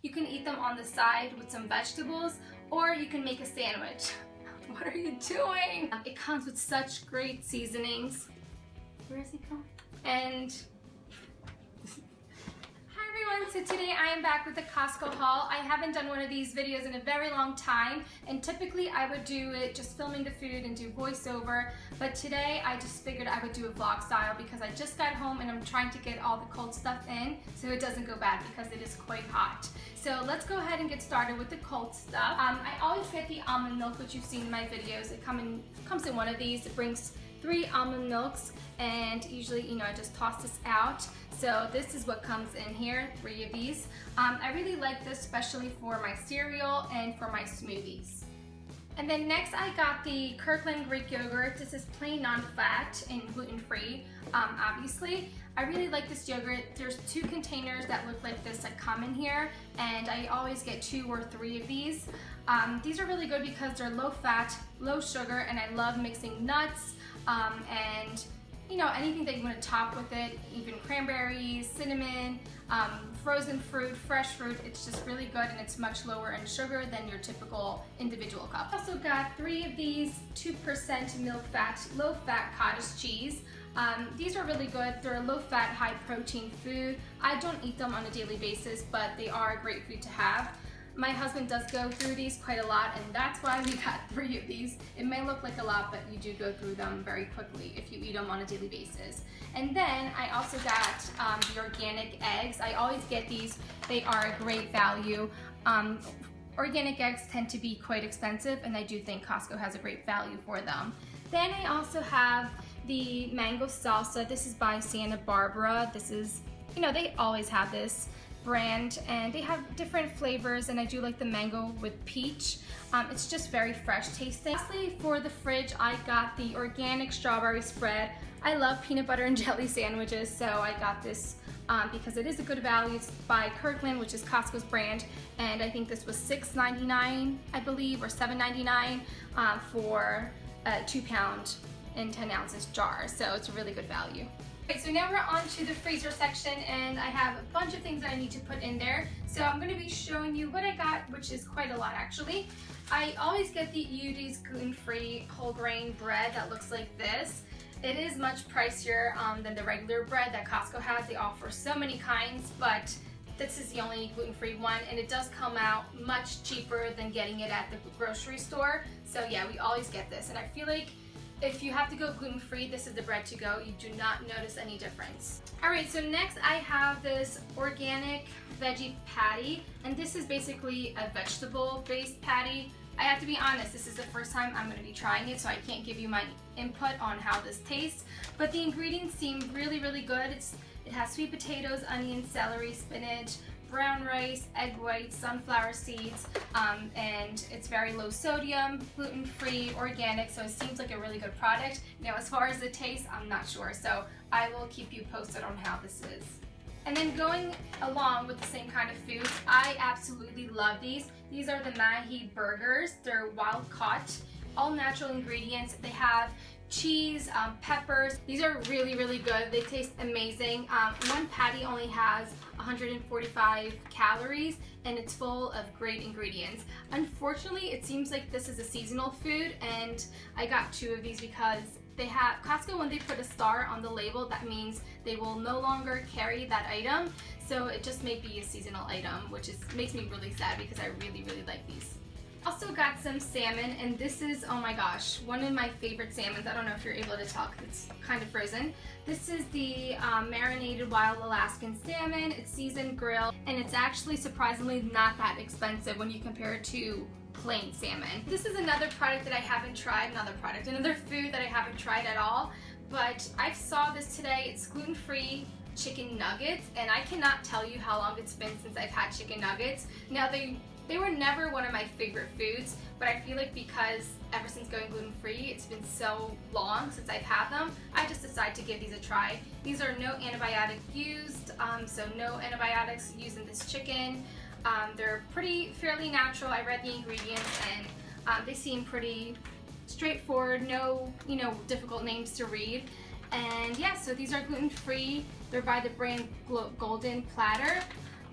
You can eat them on the side with some vegetables, or you can make a sandwich. What are you doing? It comes with such great seasonings. Where is he going? And hi everyone, so today I am back with the Costco haul. I haven't done one of these videos in a very long time, and typically I would do it just filming the food and do voiceover, but today I just figured I would do a vlog style because I just got home and I'm trying to get all the cold stuff in so it doesn't go bad because it is quite hot. So let's go ahead and get started with the cold stuff. I always get the almond milk, which you've seen in my videos. It comes in one of these. It brings 3 almond milks, and usually, I just toss this out. So this is what comes in here, 3 of these. I really like this, especially for my cereal and for my smoothies. And then next I got the Kirkland Greek yogurt. This is plain non-fat and gluten-free, obviously. I really like this yogurt. There's 2 containers that look like this that come in here, and I always get 2 or 3 of these. These are really good because they're low fat, low sugar, and I love mixing nuts and anything that you want to top with it, even cranberries, cinnamon, frozen fruit, fresh fruit. It's just really good, and it's much lower in sugar than your typical individual cup. I also got 3 of these 2% milk fat, low fat cottage cheese. These are really good. They're a low fat, high protein food. I don't eat them on a daily basis, but they are a great food to have. My husband does go through these quite a lot, and that's why we got 3 of these. It may look like a lot, but you do go through them very quickly if you eat them on a daily basis. And then I also got the organic eggs. I always get these. They are a great value. Organic eggs tend to be quite expensive, and I do think Costco has a great value for them. Then I also have the mango salsa. This is by Santa Barbara. This is, they always have this brand, and they have different flavors, and I do like the mango with peach. It's just very fresh tasting. Lastly, for the fridge, I got the organic strawberry spread. I love peanut butter and jelly sandwiches, so I got this because it is a good value. It's by Kirkland, which is Costco's brand, and I think this was $6.99, I believe, or $7.99 for a 2-pound and 10 ounces jar, so it's a really good value. Okay, so now we're on to the freezer section, and I have a bunch of things that I need to put in there. So I'm going to be showing you what I got, which is quite a lot actually. I always get the Udi's gluten-free whole grain bread that looks like this. It is much pricier than the regular bread that Costco has. They offer so many kinds, but this is the only gluten-free one, and it does come out much cheaper than getting it at the grocery store. So yeah, we always get this, and I feel like if you have to go gluten-free, this is the bread to go. You do not notice any difference. Alright, so next I have this organic veggie patty, and this is basically a vegetable-based patty. I have to be honest, this is the first time I'm going to be trying it, so I can't give you my input on how this tastes, but the ingredients seem really, really good. It has sweet potatoes, onions, celery, spinach, brown rice, egg whites, sunflower seeds, and it's very low sodium, gluten-free, organic, so it seems like a really good product. Now, as far as the taste, I'm not sure, so I will keep you posted on how this is. And then going along with the same kind of foods, I absolutely love these. These are the Mahi burgers. They're wild caught, all natural ingredients. They have cheese, peppers. These are really, really good. They taste amazing. One patty only has 145 calories, and it's full of great ingredients. Unfortunately, it seems like this is a seasonal food, and I got 2 of these because they have Costco, when they put a star on the label, that means they will no longer carry that item. So it just may be a seasonal item, which makes me really sad because I really, really like these. Also got some salmon, and this is, oh my gosh, one of my favorite salmons. I don't know if you're able to tell because it's kind of frozen. This is the marinated wild Alaskan salmon. It's seasoned grilled, and it's actually surprisingly not that expensive when you compare it to plain salmon. This is another product that I haven't tried, another food that I haven't tried at all, but I saw this today. It's gluten-free chicken nuggets, and I cannot tell you how long it's been since I've had chicken nuggets. Now, they were never one of my favorite foods, but I feel like because ever since going gluten-free, it's been so long since I've had them, I just decided to give these a try. These are no antibiotic used, so no antibiotics used in this chicken. They're fairly natural. I read the ingredients, and they seem pretty straightforward, no difficult names to read. And yeah, so these are gluten-free. They're by the brand Golden Platter.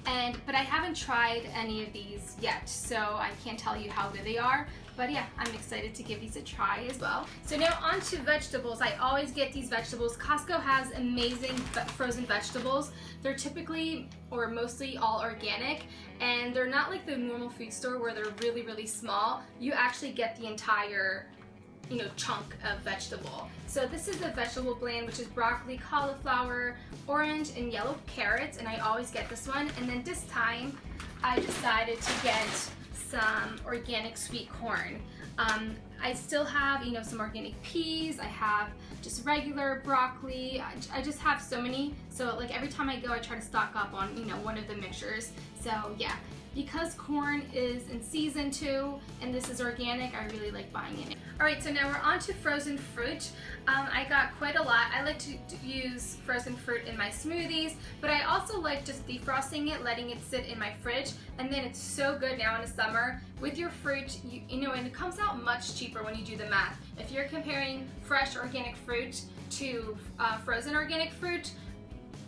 But I haven't tried any of these yet, so I can't tell you how good they are. But yeah, I'm excited to give these a try as well. So now on to vegetables. I always get these vegetables. Costco has amazing frozen vegetables. They're typically or mostly all organic, and they're not like the normal food store where they're really, really small. You actually get the entire chunk of vegetable. So this is the vegetable blend, which is broccoli, cauliflower, orange, and yellow carrots, and I always get this one. And then this time I decided to get some organic sweet corn. I still have some organic peas. I have just regular broccoli. I just have so many, so like every time I go I try to stock up on one of the mixtures. So yeah, because corn is in season too and this is organic, I really like buying it. Alright, so now we're on to frozen fruit. I got quite a lot. I like to use frozen fruit in my smoothies, but I also like just defrosting it, letting it sit in my fridge, and then it's so good now in the summer. With your fruit, and it comes out much cheaper when you do the math. If you're comparing fresh organic fruit to frozen organic fruit,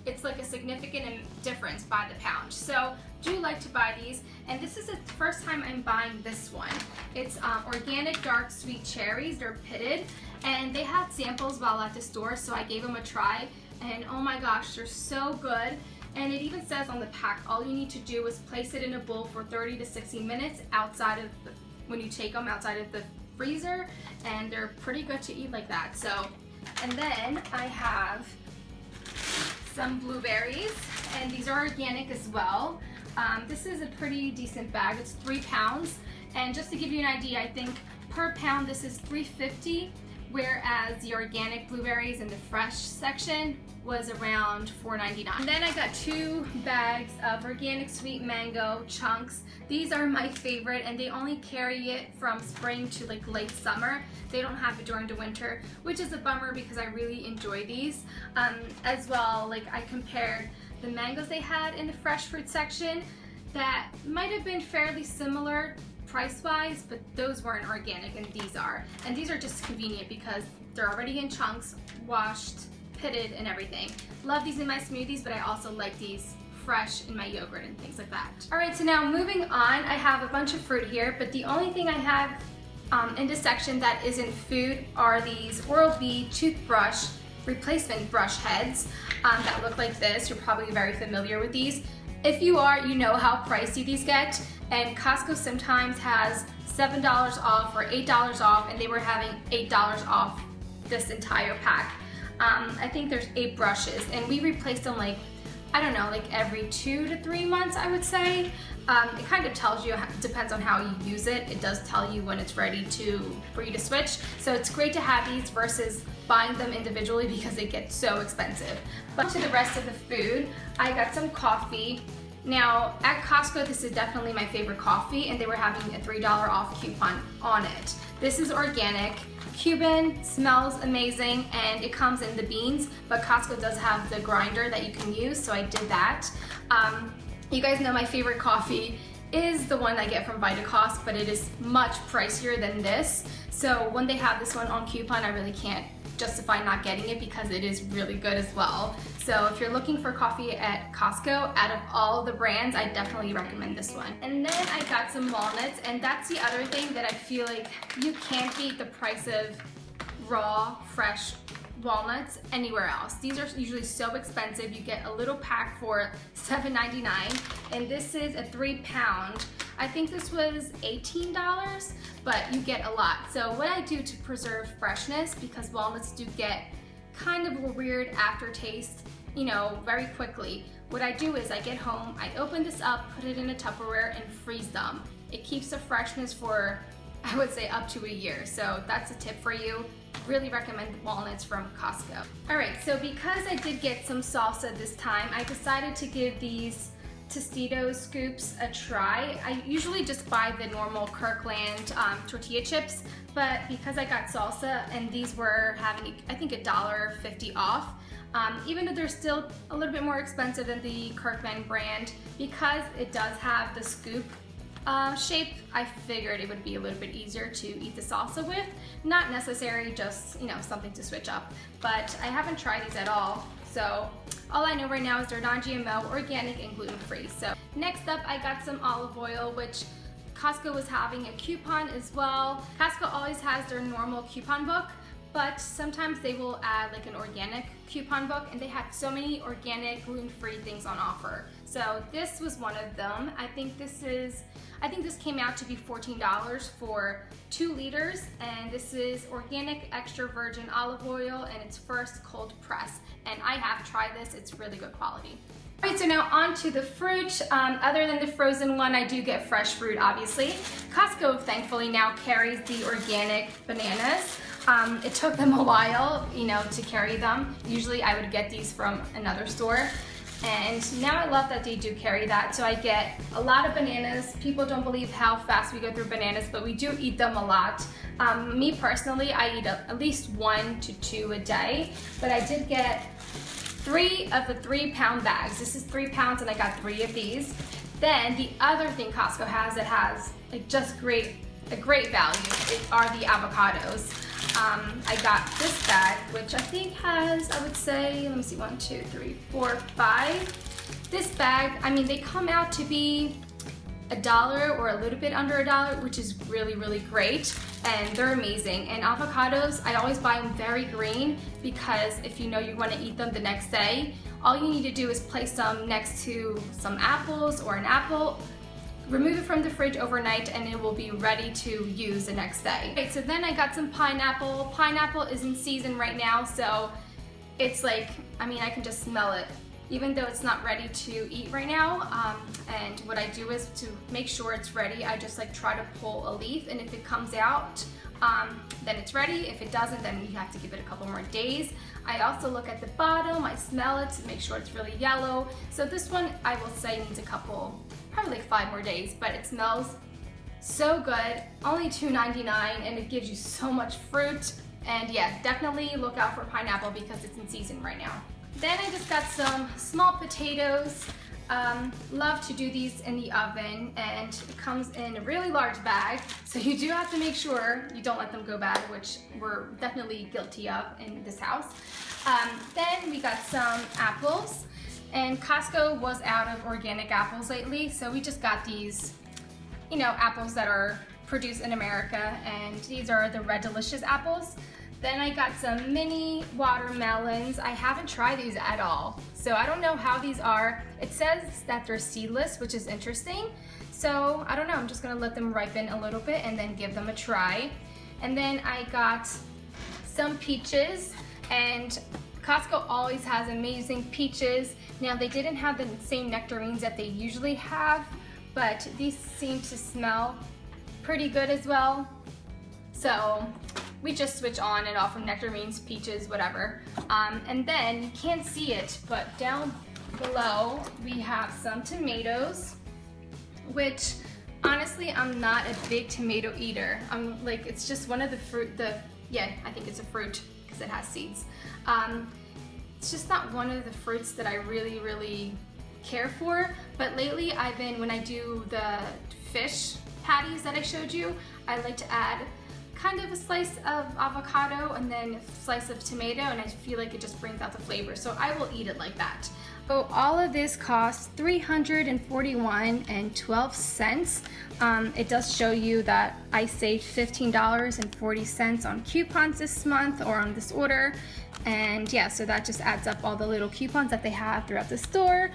it's like a significant difference by the pound. So do like to buy these, and this is the first time I'm buying this one. It's organic dark sweet cherries. They're pitted, and they had samples while at the store, so I gave them a try, and oh my gosh, they're so good. And it even says on the pack, all you need to do is place it in a bowl for 30 to 60 minutes when you take them outside of the freezer, and they're pretty good to eat like that. So, and then I have some blueberries, and these are organic as well. This is a pretty decent bag. It's 3 pounds, and just to give you an idea, I think per pound this is $3.50, whereas the organic blueberries in the fresh section was around $4.99. And then I got 2 bags of organic sweet mango chunks. These are my favorite, and they only carry it from spring to like late summer. They don't have it during the winter, which is a bummer because I really enjoy these. As well, like I compared the mangoes they had in the fresh fruit section that might have been fairly similar price-wise, but those weren't organic and these are. And these are just convenient because they're already in chunks, washed, pitted, and everything. Love these in my smoothies, but I also like these fresh in my yogurt and things like that. Alright, so now moving on, I have a bunch of fruit here, but the only thing I have in this section that isn't food are these Oral-B toothbrush replacement brush heads that look like this. You're probably very familiar with these. If you are, you know how pricey these get, and Costco sometimes has $7 off or $8 off, and they were having $8 off this entire pack. I think there's 8 brushes, and we replace them like, I don't know, like every 2 to 3 months, I would say. It kind of tells you, depends on how you use it. It does tell you when it's ready for you to switch. So it's great to have these versus buying them individually because they get so expensive. But to the rest of the food, I got some coffee. Now at Costco, this is definitely my favorite coffee, and they were having a $3 off coupon on it. This is organic. Cuban, smells amazing, and it comes in the beans, but Costco does have the grinder that you can use, so I did that. You guys know my favorite coffee is the one I get from Vitacost, but it is much pricier than this. So when they have this one on coupon, I really can't justify not getting it because it is really good as well. So if you're looking for coffee at Costco, out of all the brands, I definitely recommend this one. And then I got some walnuts, and that's the other thing that I feel like you can't beat the price of raw, fresh walnuts anywhere else. These are usually so expensive. You get a little pack for $7.99, and this is a 3 pound. I think this was $18, but you get a lot. So what I do to preserve freshness, because walnuts do get kind of a weird aftertaste, very quickly. What I do is I get home, I open this up, put it in a Tupperware, and freeze them. It keeps the freshness for, I would say, up to a year. So that's a tip for you. Really recommend walnuts from Costco. Alright, so because I did get some salsa this time, I decided to give these Tostitos scoops a try. I usually just buy the normal Kirkland tortilla chips, but because I got salsa and these were having, I think, $1.50 off, even though they're still a little bit more expensive than the Kirkland brand, because it does have the scoop shape, I figured it would be a little bit easier to eat the salsa with. Not necessarily, just something to switch up. But I haven't tried these at all, so all I know right now is they're non-GMO, organic, and gluten-free. So Next up, I got some olive oil, which Costco was having a coupon as well. Costco always has their normal coupon book, but sometimes they will add like an organic coupon book, and they had so many organic, gluten-free things on offer. So this was one of them. I think this came out to be $14 for 2 liters, and this is organic extra virgin olive oil, and it's first cold press. And I have tried this, it's really good quality. All right, so now on to the fruit. Other than the frozen one, I do get fresh fruit, obviously. Costco, thankfully, now carries the organic bananas. It took them a while, to carry them. Usually I would get these from another store. And now I love that they do carry that. So I get a lot of bananas. People don't believe how fast we go through bananas, but we do eat them a lot. Me personally, I eat at least 1 to 2 a day, but I did get 3 of the 3-pound bags. This is 3 pounds, and I got 3 of these. Then the other thing Costco has that has like just a great value are the avocados. I got this bag, which I think has, I would say, let me see, 1, 2, 3, 4, 5. This bag, I mean, they come out to be $1 or a little bit under $1, which is really, really great, and they're amazing. And avocados, I always buy them very green, because if you want to eat them the next day, all you need to do is place them next to some apples or an apple, remove it from the fridge overnight, and it will be ready to use the next day. Okay, so then I got some pineapple. Pineapple is in season right now, so it's like, I mean, I can just smell it, even though it's not ready to eat right now. And what I do is, to make sure it's ready, I just like try to pull a leaf, and if it comes out, then it's ready. If it doesn't, then you have to give it a couple more days. I also look at the bottom, I smell it to make sure it's really yellow. So this one, I will say, needs probably like 5 more days, but it smells so good. Only $2.99, and it gives you so much fruit. And yeah, definitely look out for pineapple because it's in season right now. Then I just got some small potatoes. Love to do these in the oven, and it comes in a really large bag, so you do have to make sure you don't let them go bad, which we're definitely guilty of in this house. Then we got some apples, and Costco was out of organic apples lately, so we just got these, apples that are produced in America, and these are the Red Delicious apples. Then I got some mini watermelons. I haven't tried these at all, so I don't know how these are. It says that they're seedless, which is interesting. So I don't know, I'm just gonna let them ripen a little bit and then give them a try. And then I got some peaches, and Costco always has amazing peaches. Now, they didn't have the same nectarines that they usually have, but these seem to smell pretty good as well. So we just switch on and off from nectarines, peaches, whatever. And then, you can't see it, but down below we have some tomatoes, which honestly, I'm not a big tomato eater. I'm like, it's just one of the fruit, I think it's a fruit because it has seeds. It's just not one of the fruits that I really, really care for. But lately when I do the fish patties that I showed you, I like to add kind of a slice of avocado and then a slice of tomato, and I feel like it just brings out the flavor, so I will eat it like that. So all of this costs $341.12. It does show you that I saved $15.40 on coupons this month, or on this order. And yeah, so that just adds up all the little coupons that they have throughout the store.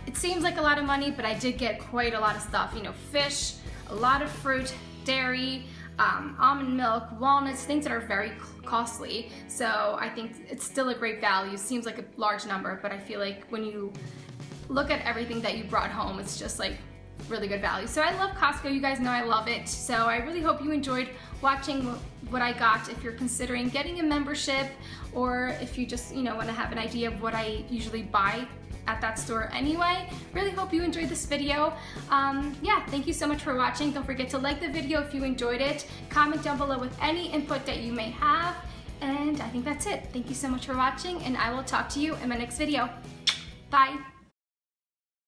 It seems like a lot of money, but I did get quite a lot of stuff. Fish, a lot of fruit, dairy, almond milk, walnuts, things that are very costly. So I think it's still a great value. Seems like a large number, but I feel like when you look at everything that you brought home, it's just like really good value. So I love Costco, you guys know I love it. So I really hope you enjoyed watching what I got. If you're considering getting a membership, or if you just want to have an idea of what I usually buy at that store anyway. Really hope you enjoyed this video. Yeah, thank you so much for watching. Don't forget to like the video if you enjoyed it. Comment down below with any input that you may have. And I think that's it. Thank you so much for watching, and I will talk to you in my next video. Bye.